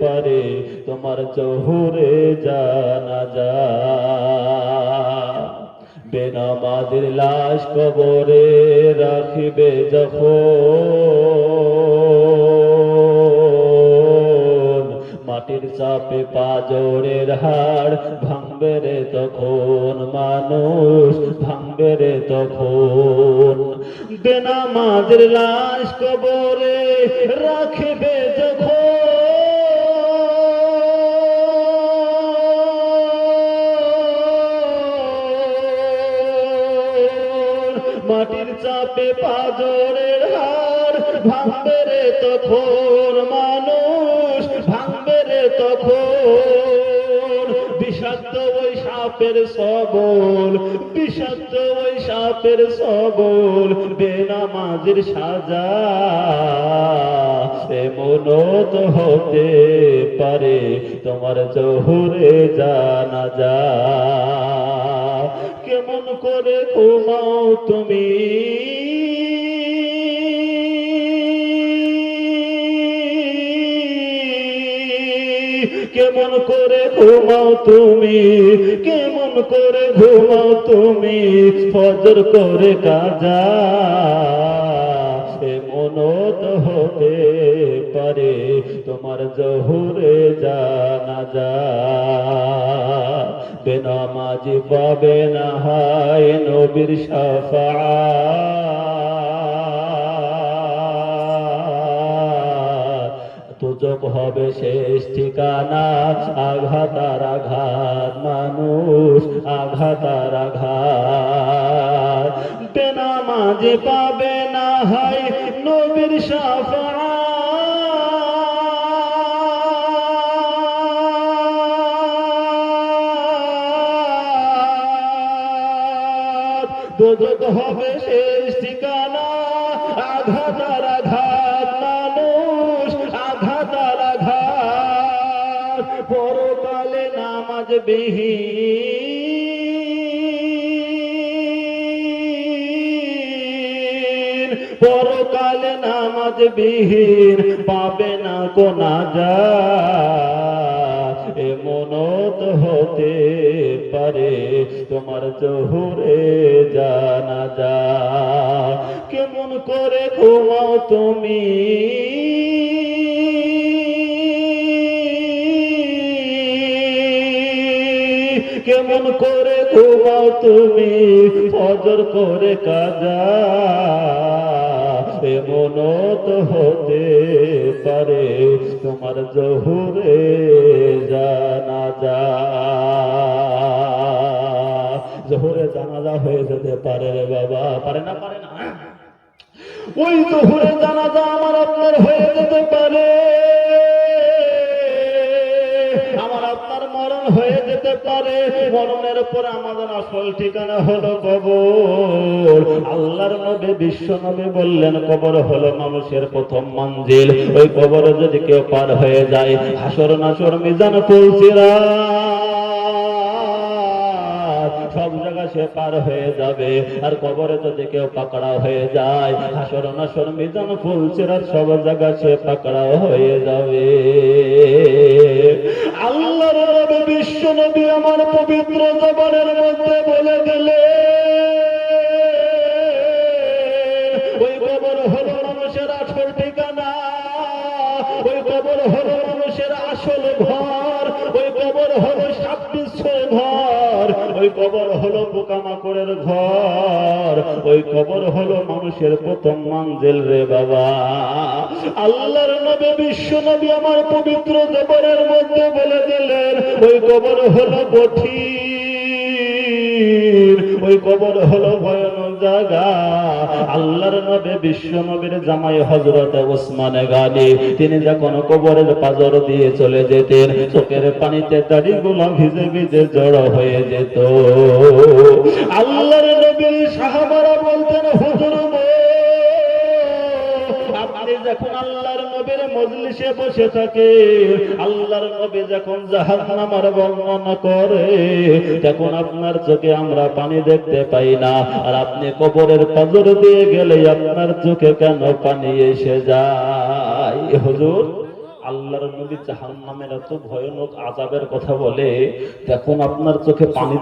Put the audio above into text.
পারে তোমার জোহরে জানাজা। বেনামাজির লাশ কবরে রাখিবে যখন, মাটির চাপে পাঁজরের হাড় ভাঙবে রে তখন, মানুষ ভাঙবে রে তখন। বেনামাজির লাশ কবরে রাখিবে যখন, মাটির চাপে পাঁজরের হাড় ভাঙবে রে তখন, মানুষ ভাঙবে রে তখন। বিষাক্ত ওই সাপের সবল, বিষাক্ত ওই সাপের সবল, বেনামাজির সাজা। এমনও তো হতে পারে তোমার জোহরে জানাজা। কেমন করে ঘুমাও তুমি, কেমন করে ঘুমাও তুমি, কেমন করে ঘুমাও তুমি, ফজর করে কাজা। এমনও তো হতে পারে তোমার জোহরে জানাজা। বেনামাজি পাবে না হয় নবীর শাফাআত, দুজক হবে শেষ ঠিকানা। আঘাত আর আঘাত, মানুষ আঘাত আর আঘাত। বেনামাজি পাবে না হয় নবীর শাফাআত, দুজক হবে শেষ ঠিকানা। আঘাত আর আঘাত, মানুষ আঘাত আর আঘাত। পরকালে নামাজ বিহীন, পরকালে নামাজ বিহীন পাবে না কো নাজাত। এমনও তো হতে পারে তোমার জোহরে জানাজা। কেমন করে ঘুমাও তুমি, কেমন করে ঘুমাও তুমি, ফজর করে কাজা। এমনও তো হতে পারে তোমার জোহরে জানাজা। জোহরে জানাজা হয়ে যেতে পারে রে বাবা, পারে না? পারে না? ওই জোহরে জানাজা আমার আপনার হয়ে যেতে পারে, আমার আপনার মরণ হয়ে যেতে পারে। মরণের পর আমাদের আসল ঠিকানা হলো কবর। আল্লাহর নবী বিশ্ব নবী বললেন কবর হলো মানুষের প্রথম মঞ্জিল। ওই কবরে যদি কেউ পার হয়ে যায়, হাসর নাসর মিজান পুলসিরাত সব জায়গা সে পার হয়ে যাবে। আর কবরে যদি কেউ পাকড়াও হয়ে যায়, হাসর নাসর মিজান পুলসিরাত সব জায়গা সে পাকড়াও হয়ে যাবে। আল্লাহর নবী বিশ্ব নবী আমার পবিত্র জবানের মধ্যে বলে দিলেন, ওই কবর হলো মানুষের আসল ঠিকানা, ওই কবর হলো মানুষের আসল ঘর, ওই কবর হলো সাব্বিশ্ব ঘর, ওই কবর হলো পোকামাকড়ের ঘর, ওই কবর হলো মানুষের প্রথম মঞ্জিল রে বাবা। আল্লাহর নবী বিশ্ব নবী আমার পবিত্র জবানের মধ্যে বলে দিলেন, ওই কবর হলো কঠিন, ওই কবর হলো ভয়ানক জায়গা। আল্লাহর নবী বিশ্ব নবীর জামাই হযরত ওসমান গনি, তিনি যখন কবরের পাঁজর দিয়ে চলে যেতেন, চোখের পানিতে দাড়িগুলো ভিজে ভিজে জড়ো হয়ে যেত। আল্লাহর নবীর সাহাবারা বলতেন, হুজুর আপনি যখন আল্লাহর নবীর মজলিসে বসে থাকে, আল্লাহর নবী যখন জাহান্নামের বর্ণনা করে, তখন আপনার চোখে আমরা পানি দেখতে পাই না, আর আপনি কবরের পাঁজর দিয়ে গেলে আপনার চোখে কেন পানি এসে যায়? হুজুর আল্লাহর নবী জাহান্নামের এত ভয়ানক আযাবের কথা বলে, তখন আপনার চোখে পানি